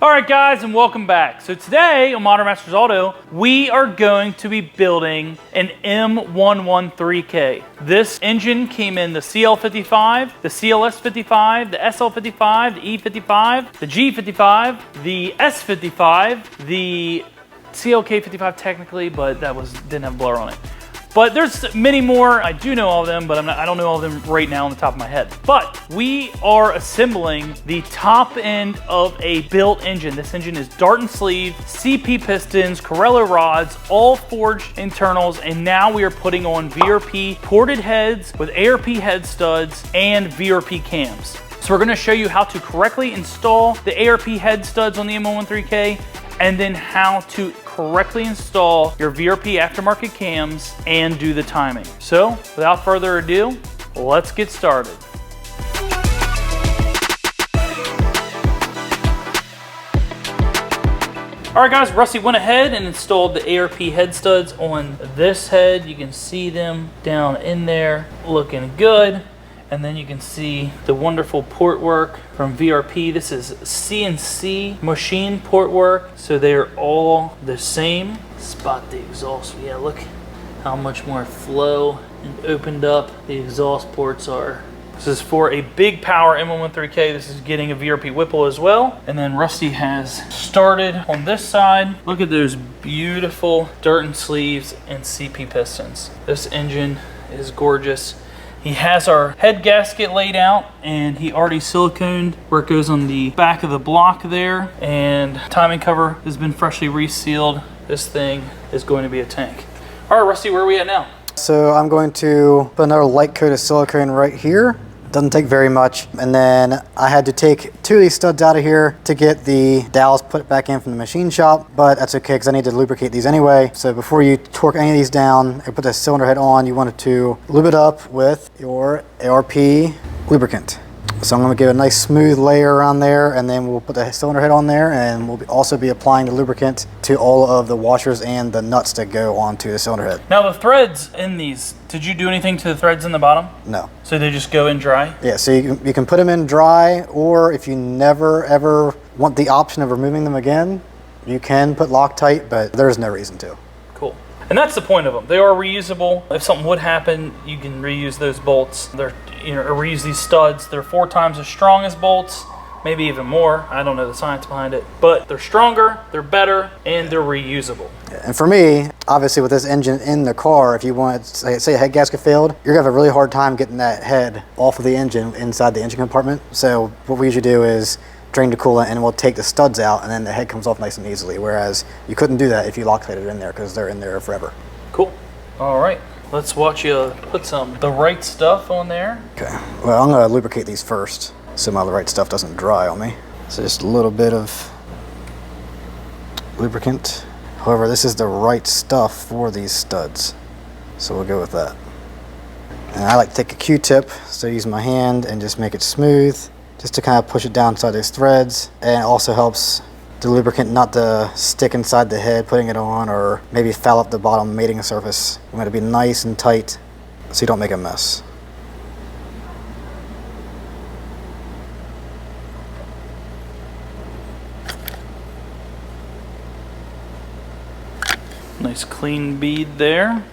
All right, guys, and welcome back. So today on Modern Masters Auto, we are going to be building an M113K. This engine came in the CL55, the CLS55, the SL55, the E55, the G55, the S55, the CLK55 technically, but that didn't have a blower on it. But there's many more. I do know all of them, but I don't know all of them right now on the top of my head. But we are assembling the top end of a built engine. This engine is Darton sleeve, CP pistons, Corello rods, all forged internals, and now we are putting on VRP ported heads with ARP head studs and VRP cams. So we're gonna show you how to correctly install the ARP head studs on the M113K, and then how to correctly install your VRP aftermarket cams and do the timing. So without further ado, let's get started. All right, guys, Rusty went ahead and installed the ARP head studs on this head. You can see them down in there looking good. And then you can see the wonderful port work from VRP. This is CNC machine port work, so they're all the same. Spot the exhaust. Yeah, look how much more flow and opened up the exhaust ports are. This is for a big power M113K. This is getting a VRP Whipple as well. And then Rusty has started on this side. Look at those beautiful Darton sleeves and CP pistons. This engine is gorgeous. He has our head gasket laid out, and he already siliconed where it goes on the back of the block there, and timing cover has been freshly resealed. This thing is going to be a tank. All right, Rusty, where are we at now? So I'm going to put another light coat of silicone right here. Doesn't take very much. And then I had to take two of these studs out of here to get the dowels put back in from the machine shop, but that's okay because I need to lubricate these anyway. So before you torque any of these down and put the cylinder head on, you want it to lube it up with your ARP lubricant. So I'm going to give a nice smooth layer around there, and then we'll put the cylinder head on there, and we'll also be applying the lubricant to all of the washers and the nuts that go onto the cylinder head. Now the threads in these, did you do anything to the threads in the bottom? No. So they just go in dry? Yeah, so you can put them in dry, or if you never ever want the option of removing them again, you can put Loctite, but there's no reason to. Cool. And that's the point of them. They are reusable. If something would happen, you can reuse those bolts. Or reuse these studs. They're 4 times as strong as bolts, maybe even more. I don't know the science behind it, but they're stronger, they're better, and they're reusable. And for me, obviously with this engine in the car, if you want, say a head gasket failed, you're gonna have a really hard time getting that head off of the engine inside the engine compartment. So what we usually do is drain the coolant, and we'll take the studs out, and then the head comes off nice and easily, whereas you couldn't do that if you Loctited it in there, because they're in there forever. Cool. All right, let's watch you put the right stuff on there. Okay, well, I'm gonna lubricate these first so my right stuff doesn't dry on me. So just a little bit of lubricant. However, this is the right stuff for these studs, so we'll go with that. And I like to take a Q-tip, so use my hand and just make it smooth, just to kind of push it down inside those threads. And it also helps the lubricant not to stick inside the head putting it on, or maybe foul up the bottom mating surface. You want it to be nice and tight so you don't make a mess. Nice clean bead there.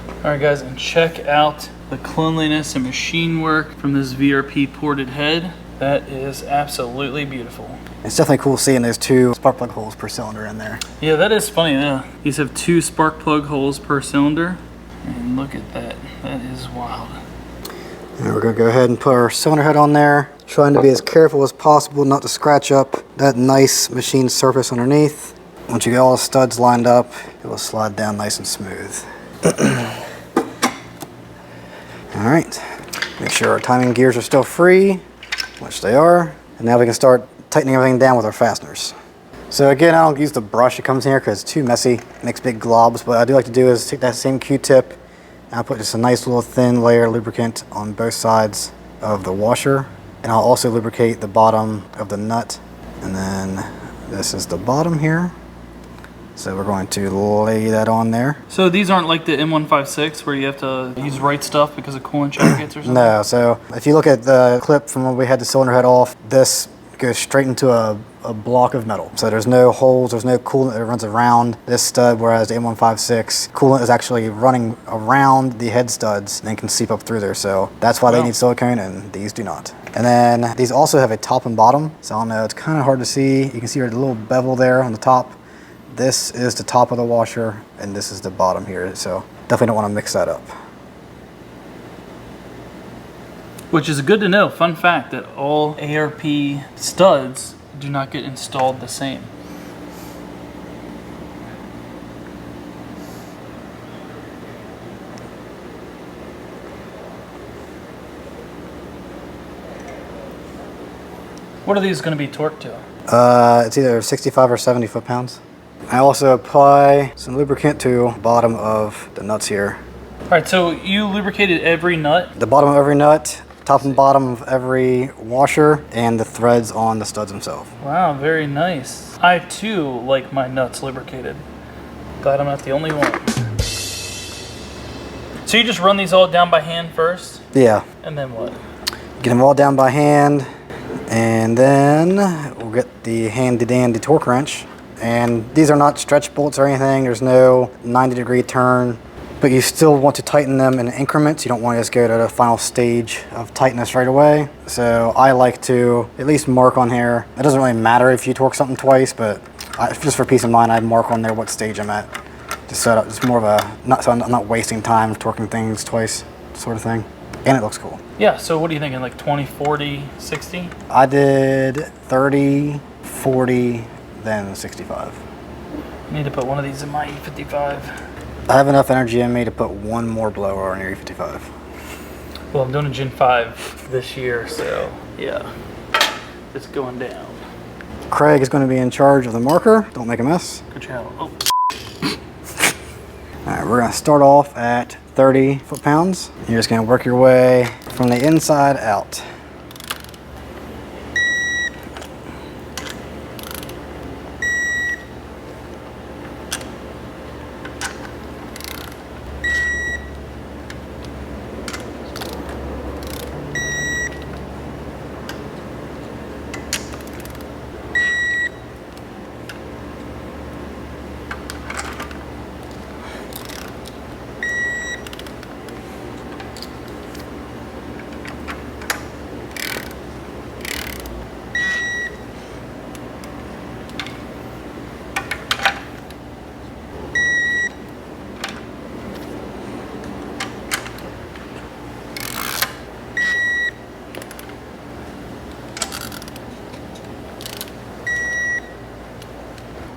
All right, guys, and check out the cleanliness and machine work from this VRP ported head. That is absolutely beautiful. It's definitely cool seeing those 2 spark plug holes per cylinder in there. Yeah, that is funny. Yeah. These have 2 spark plug holes per cylinder. And look at that. That is wild. And we're going to go ahead and put our cylinder head on there, trying to be as careful as possible not to scratch up that nice machine surface underneath. Once you get all the studs lined up, it will slide down nice and smooth. All right, make sure our timing gears are still free, which they are. And now we can start tightening everything down with our fasteners. So again, I don't use the brush that comes in here because it's too messy, it makes big globs. What I do like to do is take that same Q-tip, and I'll put just a nice little thin layer of lubricant on both sides of the washer. And I'll also lubricate the bottom of the nut. And then this is the bottom here. So we're going to lay that on there. So these aren't like the M156 where you have to use right stuff because of coolant jackets or something? No, so if you look at the clip from when we had the cylinder head off, this goes straight into a block of metal. So there's no holes, there's no coolant that runs around this stud, whereas the M156 coolant is actually running around the head studs and then can seep up through there. So that's why they need silicone and these do not. And then these also have a top and bottom. So I don't know, it's kind of hard to see. You can see a little bevel there on the top. This is the top of the washer and this is the bottom here. So definitely don't want to mix that up. Which is good to know. Fun fact that all ARP studs do not get installed the same. What are these going to be torqued to? It's either 65 or 70 foot-pounds. I also apply some lubricant to the bottom of the nuts here. All right, so you lubricated every nut? The bottom of every nut, top and bottom of every washer, and the threads on the studs themselves. Wow, very nice. I too like my nuts lubricated. Glad I'm not the only one. So you just run these all down by hand first? Yeah. And then what? Get them all down by hand, and then we'll get the handy dandy torque wrench. And these are not stretch bolts or anything. There's no 90-degree turn. But you still want to tighten them in increments. You don't want to just go to the final stage of tightness right away. So I like to at least mark on here. It doesn't really matter if you torque something twice, but just for peace of mind, I mark on there what stage I'm at. Just so it's more of a, so I'm not wasting time torquing things twice sort of thing. And it looks cool. Yeah, so what are you thinking, like 20, 40, 60? I did 30, 40, then 65. I need to put one of these in my E55. I have enough energy in me to put one more blower on your E55. Well, I'm doing a Gen 5 this year, so yeah, it's going down. Craig is going to be in charge of the marker. Don't make a mess. Good job. Oh. All right, we're going to start off at 30 foot-pounds. You're just going to work your way from the inside out.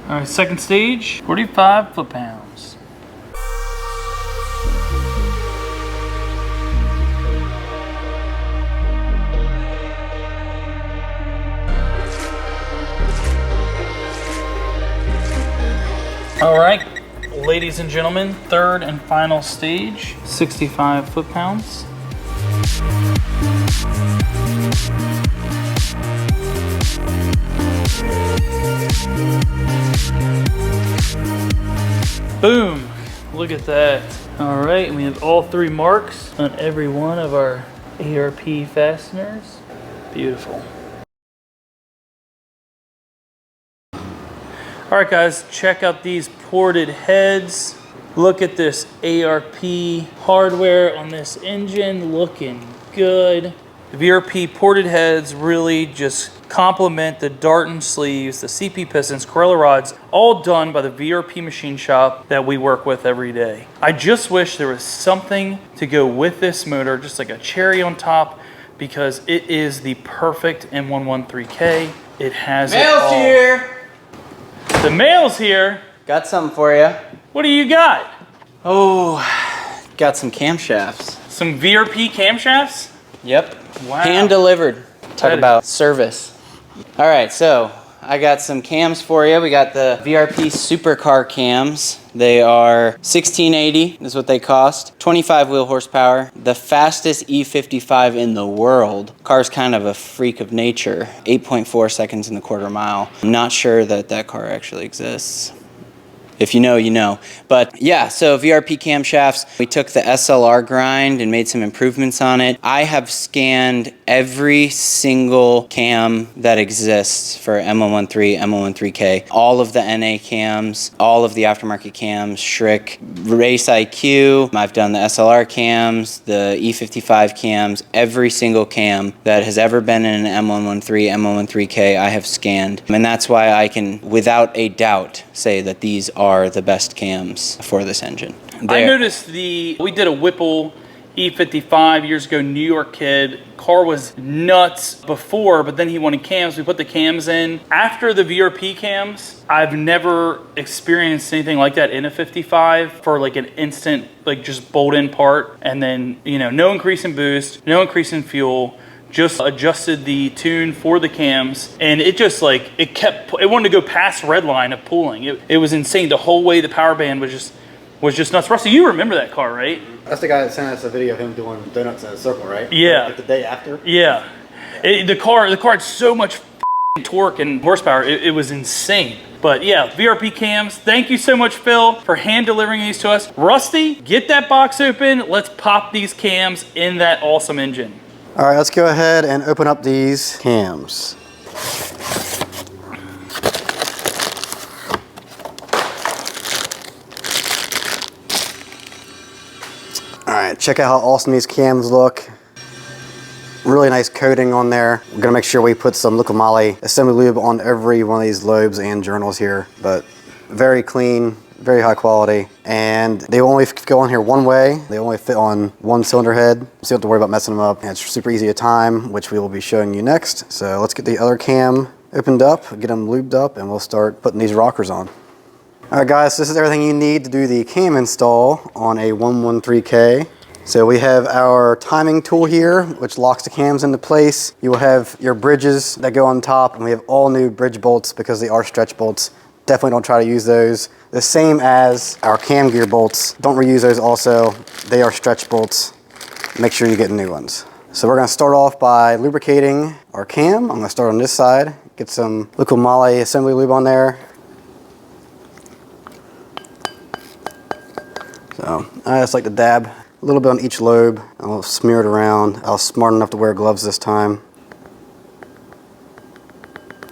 All right, second stage, 45 foot-pounds. All right, ladies and gentlemen, third and final stage, 65 foot-pounds. Boom, look at that. All right, we have all three marks on every one of our ARP fasteners. Beautiful. All right guys, check out these ported heads. Look at this ARP hardware on this engine, looking good. The VRP ported heads really just complement the Darton sleeves, the CP pistons, Corella rods, all done by the VRP machine shop that we work with every day. I just wish there was something to go with this motor, just like a cherry on top, because it is the perfect M113K. It has it all. Mail's here! The mail's here. Got something for you. What do you got? Oh, got some camshafts. Some VRP camshafts? Yep. Wow. Hand delivered. Talk That is- about service. All right, so I got some cams for you. We got the VRP supercar cams. They are 1680 is what they cost. 25 wheel horsepower. The fastest E55 in the world. Car's kind of a freak of nature. 8.4 seconds in the quarter mile. I'm not sure that that car actually exists. If you know, you know. But yeah, so VRP camshafts, we took the SLR grind and made some improvements on it. I have scanned every single cam that exists for M113, M113K, all of the NA cams, all of the aftermarket cams, Schrick, Race IQ, I've done the SLR cams, the E55 cams, every single cam that has ever been in an M113, M113K, I have scanned. And that's why I can, without a doubt, say that these are the best cams for this engine. I noticed we did a Whipple E55 years ago, New York kid. Car was nuts before, but then he wanted cams. We put the cams in. After the VRP cams, I've never experienced anything like that in a 55 for like an instant, like just bolt in part. And then, you know, no increase in boost, no increase in fuel. Just adjusted the tune for the cams, and it just like, it wanted to go past red line of pulling. It was insane. The whole way the power band was just nuts. Rusty, you remember that car, right? That's the guy that sent us a video of him doing donuts in a circle, right? Yeah. Like the day after? Yeah. The car had so much torque and horsepower. It was insane. But yeah, VRP cams, thank you so much, Phil, for hand delivering these to us. Rusty, get that box open. Let's pop these cams in that awesome engine. All right, let's go ahead and open up these cams. All right, check out how awesome these cams look. Really nice coating on there. We're gonna make sure we put some liquid moly assembly lube on every one of these lobes and journals here, but very clean, very high quality. And they only go on here one way. They only fit on one cylinder head, so you don't have to worry about messing them up. And it's super easy to time, which we will be showing you next. So let's get the other cam opened up, get them lubed up, and we'll start putting these rockers on. All right guys, this is everything you need to do the cam install on a 113K. So we have our timing tool here, which locks the cams into place. You will have your bridges that go on top, and we have all new bridge bolts because they are stretch bolts. Definitely don't try to use those. The same as our cam gear bolts. Don't reuse those also. They are stretch bolts. Make sure you get new ones. So we're gonna start off by lubricating our cam. I'm gonna start on this side. Get some liquid moly assembly lube on there. So I just like to dab a little bit on each lobe. I'll smear it around. I was smart enough to wear gloves this time.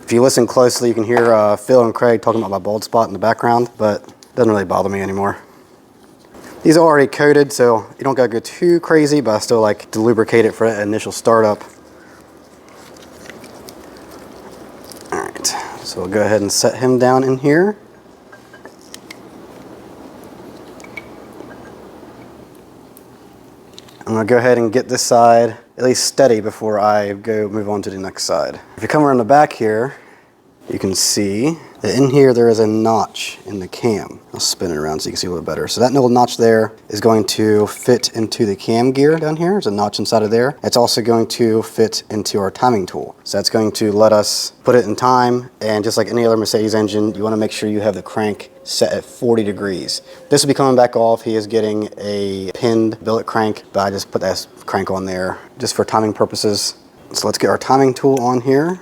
If you listen closely, you can hear Phil and Craig talking about my bald spot in the background, but it doesn't really bother me anymore. These are already coated, so you don't gotta go too crazy, but I still like to lubricate it for that initial startup. All right, so we'll go ahead and set him down in here. I'm gonna go ahead and get this side at least steady before I move on to the next side. If you come around the back here, you can see that in here there is a notch in the cam. I'll spin it around so you can see a little better. So that little notch there is going to fit into the cam gear down here. There's a notch inside of there. It's also going to fit into our timing tool. So that's going to let us put it in time, and just like any other Mercedes engine, you wanna make sure you have the crank set at 40 degrees. This will be coming back off. He is getting a pinned billet crank, but I just put that crank on there just for timing purposes. So let's get our timing tool on here.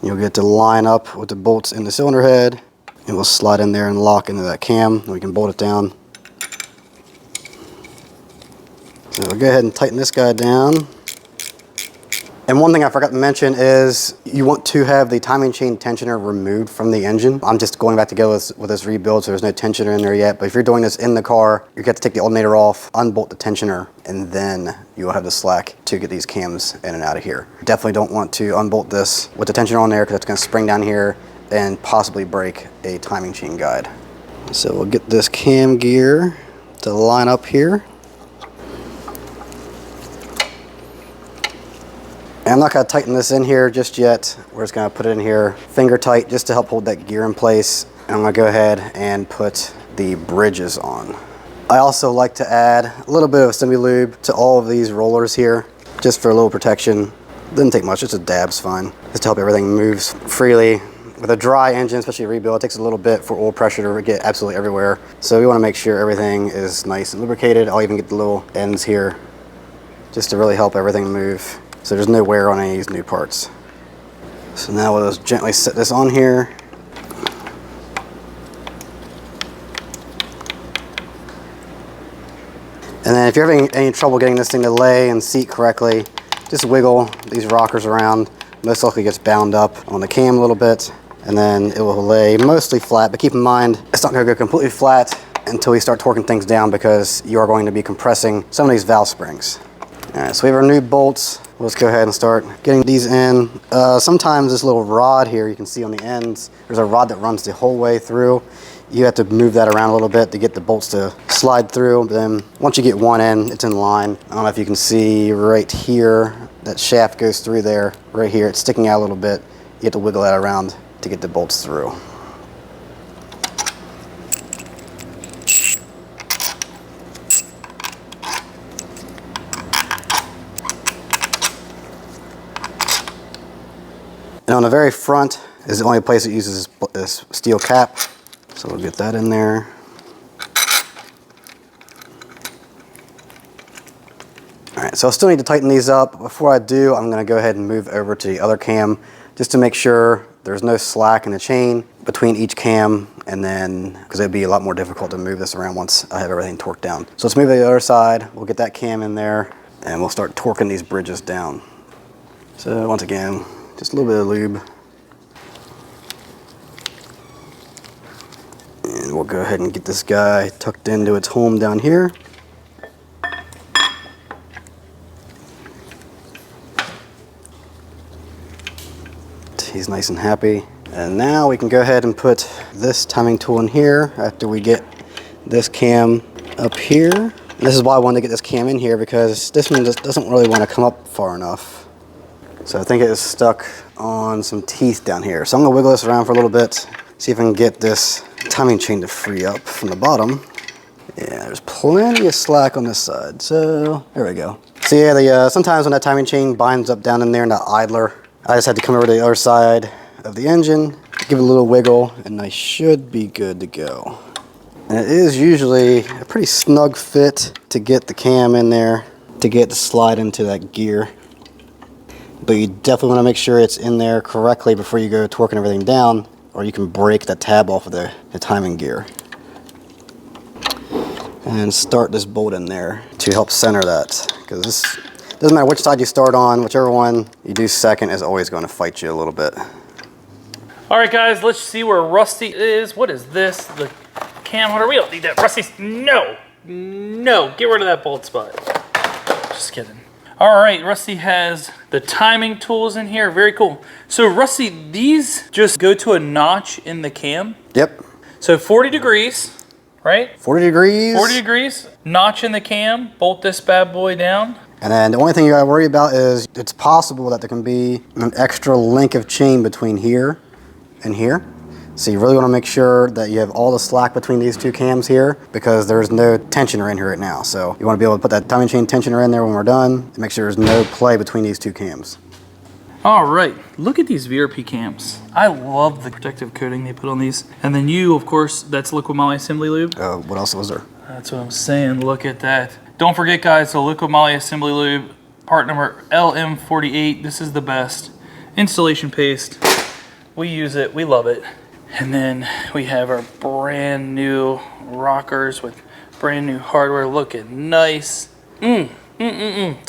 You'll get to line up with the bolts in the cylinder head, and we'll slide in there and lock into that cam, and we can bolt it down. So we'll go ahead and tighten this guy down. And one thing I forgot to mention is you want to have the timing chain tensioner removed from the engine. I'm just going back together with this rebuild, so there's no tensioner in there yet. But if you're doing this in the car, you have to take the alternator off, unbolt the tensioner, and then you will have the slack to get these cams in and out of here. Definitely don't want to unbolt this with the tensioner on there, because it's going to spring down here and possibly break a timing chain guide. So we'll get this cam gear to line up here. And I'm not going to tighten this in here just yet. We're just going to put it in here finger tight just to help hold that gear in place. And I'm going to go ahead and put the bridges on. I also like to add a little bit of assembly lube to all of these rollers here, just for a little protection. Doesn't take much, just a dab's fine. Just to help everything moves freely. With a dry engine, especially a rebuild, it takes a little bit for oil pressure to get absolutely everywhere. So we want to make sure everything is nice and lubricated. I'll even get the little ends here just to really help everything move, so there's no wear on any of these new parts. So now we'll just gently set this on here. And And then if you're having any trouble getting this thing to lay and seat correctly, just wiggle these rockers around. Most likely gets bound up on the cam a little bit, and then it will lay mostly flat, but keep in mind, it's not gonna go completely flat until we start torquing things down because you are going to be compressing some of these valve springs. All right, so we have our new bolts. Let's go ahead and start getting these in. Sometimes this little rod here, you can see on the ends, there's a rod that runs the whole way through. You have to move that around a little bit to get the bolts to slide through. Then once you get one in, it's in line. I don't know if you can see right here, that shaft goes through there. Right here, it's sticking out a little bit. You have to wiggle that around to get the bolts through. And on the very front is the only place it uses this steel cap. So we'll get that in there. All right, so I still need to tighten these up. Before I do, I'm gonna go ahead and move over to the other cam just to make sure there's no slack in the chain between each cam, and then, because it'd be a lot more difficult to move this around once I have everything torqued down. So let's move to the other side. We'll get that cam in there and we'll start torquing these bridges down. So once again, just a little bit of lube. And we'll go ahead and get this guy tucked into its home down here. He's nice and happy. And now we can go ahead and put this timing tool in here after we get this cam up here. And this is why I wanted to get this cam in here, because this one just doesn't really want to come up far enough. So I think it is stuck on some teeth down here. So I'm gonna wiggle this around for a little bit, see if I can get this timing chain to free up from the bottom. Yeah, there's plenty of slack on this side. So there we go. So yeah, sometimes when that timing chain binds up down in there in that idler, I just had to come over to the other side of the engine, give it a little wiggle, and I should be good to go. And it is usually a pretty snug fit to get the cam in there, to get the slide into that gear. But you definitely want to make sure it's in there correctly before you go torquing everything down, or you can break the tab off of the timing gear. And start this bolt in there to help center that, because this doesn't matter which side you start on, whichever one you do second is always going to fight you a little bit. All right, guys, let's see where Rusty is. What is this? The cam holder. We don't need that. Rusty's, no, get rid of that bolt spot. Just kidding. All right, Rusty has the timing tools in here. Very cool. So Rusty, these just go to a notch in the cam. Yep. So 40 degrees, right? 40 degrees. 40 degrees, notch in the cam, bolt this bad boy down. And then the only thing you gotta worry about is it's possible that there can be an extra link of chain between here and here. So you really wanna make sure that you have all the slack between these two cams here, because there's no tensioner in here right now. So you wanna be able to put that timing chain tensioner in there when we're done and make sure there's no play between these two cams. All right, look at these VRP cams. I love the protective coating they put on these. And then you, of course, that's liquid moly assembly lube. What else was there? That's what I'm saying, look at that. Don't forget, guys, the liquid moly assembly lube, part number LM48. This is the best. Installation paste, we use it, we love it. And then we have our brand new rockers with brand new hardware, looking nice. So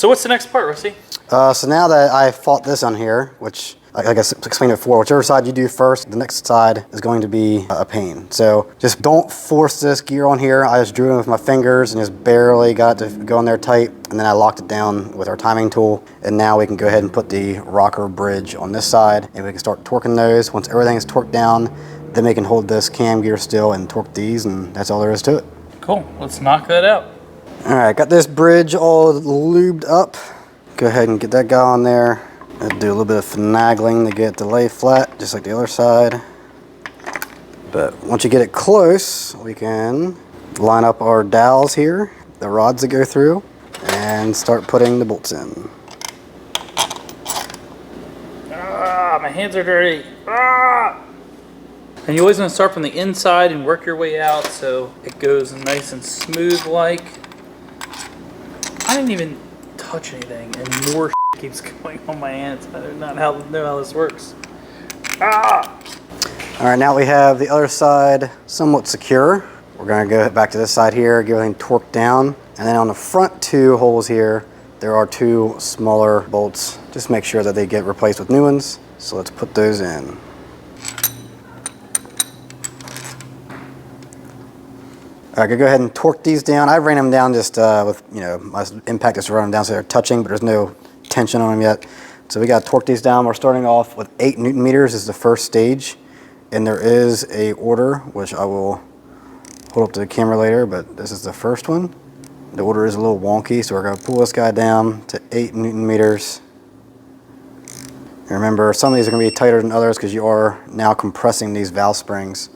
what's the next part, Rusty? So now that I fought this on here, which I guess explained it before, whichever side you do first, the next side is going to be a pain. So just don't force this gear on here. I just drew it with my fingers and just barely got it to go in there tight. And then I locked it down with our timing tool. And now we can go ahead and put the rocker bridge on this side and we can start torquing those. Once everything is torqued down, then we can hold this cam gear still and torque these, and that's all there is to it. Cool, let's knock that out. All right, got this bridge all lubed up. Go ahead and get that guy on there. I'll do a little bit of finagling to get it to lay flat, just like the other side. But once you get it close, we can line up our dowels here, the rods that go through, and start putting the bolts in. Ah, my hands are dirty. Ah! And you always want to start from the inside and work your way out so it goes nice and smooth like. I didn't even touch anything and more keeps going on my hands. I do not know how this works. Ah! All right, now we have the other side somewhat secure. We're gonna go back to this side here, get everything torqued down. And then on the front 2 holes here, there are 2 smaller bolts. Just make sure that they get replaced with new ones. So let's put those in. All right, go ahead and torque these down. I ran them down just with, my impact is to run them down so they're touching, but there's no tension on them yet. So we got to torque these down. We're starting off with 8 Newton meters is the first stage. And there is a order, which I will hold up to the camera later, but this is the first one. The order is a little wonky, so we're going to pull this guy down to 8 Newton meters. And remember, some of these are going to be tighter than others because you are now compressing these valve springs.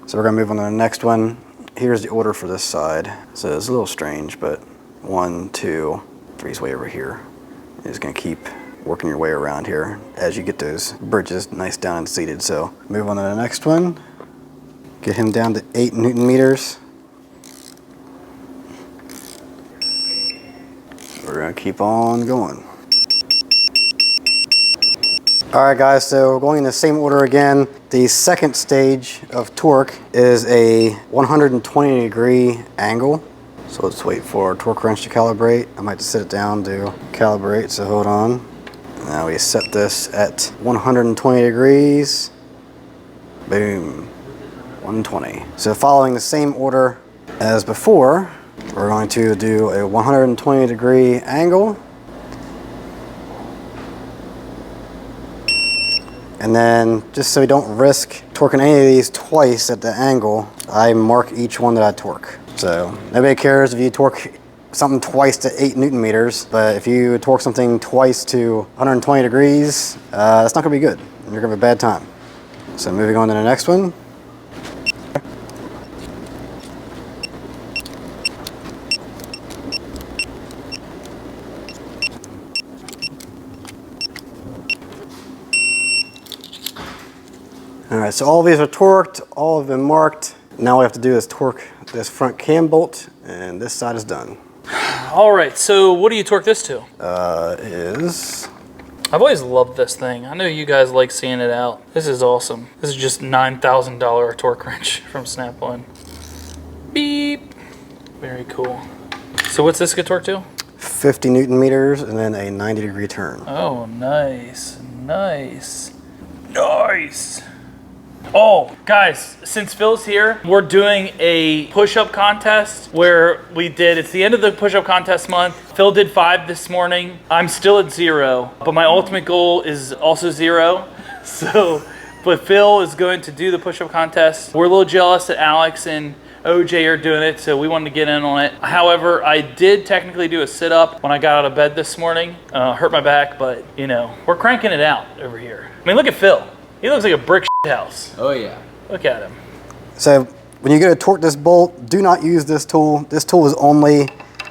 So we're going to move on to the next one. Here's the order for this side. So it's a little strange, but 1, 2, 3 is way over here. You're just going to keep working your way around here as you get those bridges nice down and seated. So move on to the next one. Get him down to 8 Newton meters. We're going to keep on going. All right, guys, so we're going in the same order again. The second stage of torque is a 120-degree angle. So let's wait for our torque wrench to calibrate. I might just sit it down to calibrate, so hold on. Now we set this at 120 degrees. Boom, 120. So following the same order as before, we're going to do a 120-degree angle. And then, just so we don't risk torquing any of these twice at the angle, I mark each one that I torque. So, nobody cares if you torque something twice to 8 Newton meters, but if you torque something twice to 120 degrees, that's not gonna be good. You're gonna have a bad time. So moving on to the next one. All right, so all of these are torqued, all of them marked. Now all we have to do is torque this front cam bolt, and this side is done. All right, so what do you torque this to? I've always loved this thing. I know you guys like seeing it out. This is awesome. This is just $9,000 torque wrench from Snap-on. Beep. Very cool. So what's this get torqued to? 50 Newton meters and then a 90-degree turn. Oh, nice, nice, nice. Oh, guys, since Phil's here, we're doing a push-up contest where it's the end of the push-up contest month. Phil did 5 this morning. I'm still at 0, but my ultimate goal is also 0. So, but Phil is going to do the push-up contest. We're a little jealous that Alex and OJ are doing it, so we wanted to get in on it. However, I did technically do a sit-up when I got out of bed this morning. Hurt my back, but we're cranking it out over here. I mean, look at Phil. He looks like a brick house. Oh yeah. Look at him. So when you go to torque this bolt, do not use this tool. This tool is only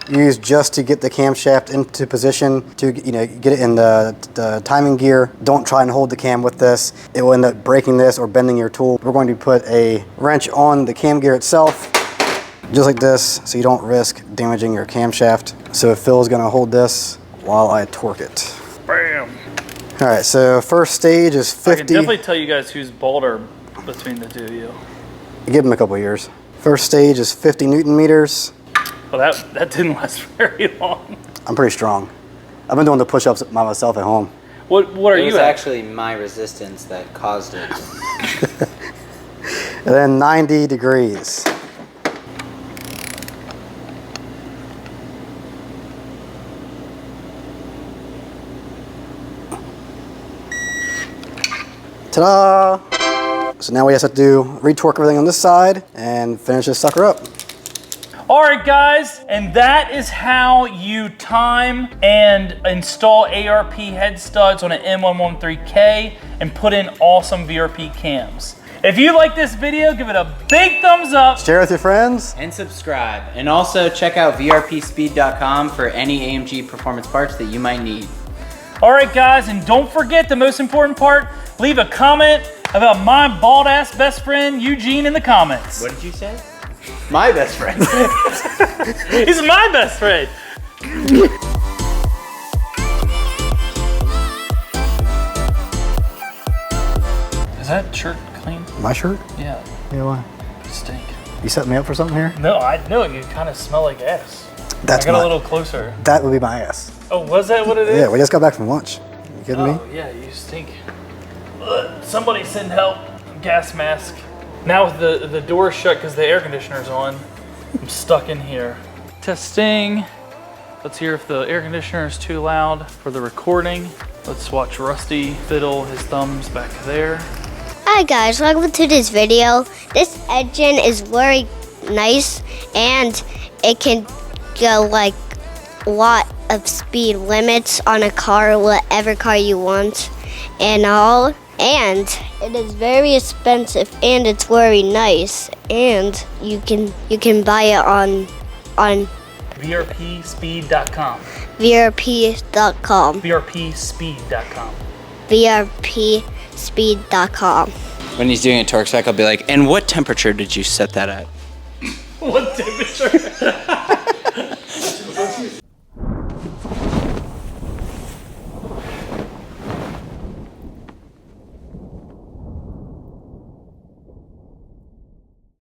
used just to get the camshaft into position to get it in the timing gear. Don't try and hold the cam with this. It will end up breaking this or bending your tool. We're going to put a wrench on the cam gear itself, just like this, so you don't risk damaging your camshaft. So Phil's gonna hold this while I torque it. Bam. All right, so first stage is 50. I can definitely tell you guys who's bolder between the two of you. Give him a couple years. First stage is 50 Newton meters. Well, that didn't last very long. I'm pretty strong. I've been doing the push-ups by myself at home. What are you at? It was actually my resistance that caused it. And then 90 degrees. Ta-da! So now we just have to retorque everything on this side and finish this sucker up. All right, guys, and that is how you time and install ARP head studs on an M113K and put in awesome VRP cams. If you like this video, give it a big thumbs up. Share with your friends. And subscribe. And also check out vrpspeed.com for any AMG performance parts that you might need. All right, guys, and don't forget the most important part, leave a comment about my bald-ass best friend, Eugene, in the comments. What did you say? My best friend. He's my best friend. Is that shirt clean? My shirt? Yeah. Yeah, why? You stink. You set me up for something here? No, I know you kind of smell like ass. That's I got a little closer. That would be my ass. Oh, was that what it is? Yeah, we just got back from lunch. You kidding me? Oh, yeah, you stink. Somebody send help. Gas mask. Now with the door shut because the air conditioner's on, I'm stuck in here. Testing. Let's hear if the air conditioner is too loud for the recording. Let's watch Rusty fiddle his thumbs back there. Hi guys, welcome to this video. This engine is very nice and it can go like a lot of speed limits on a car, whatever car you want and all. And it is very expensive and it's very nice, and you can buy it on VRPspeed.com. VRP.com. VRPspeed.com. VRPspeed.com. When he's doing a torque spec, I'll be like, and what temperature did you set that at? What temperature?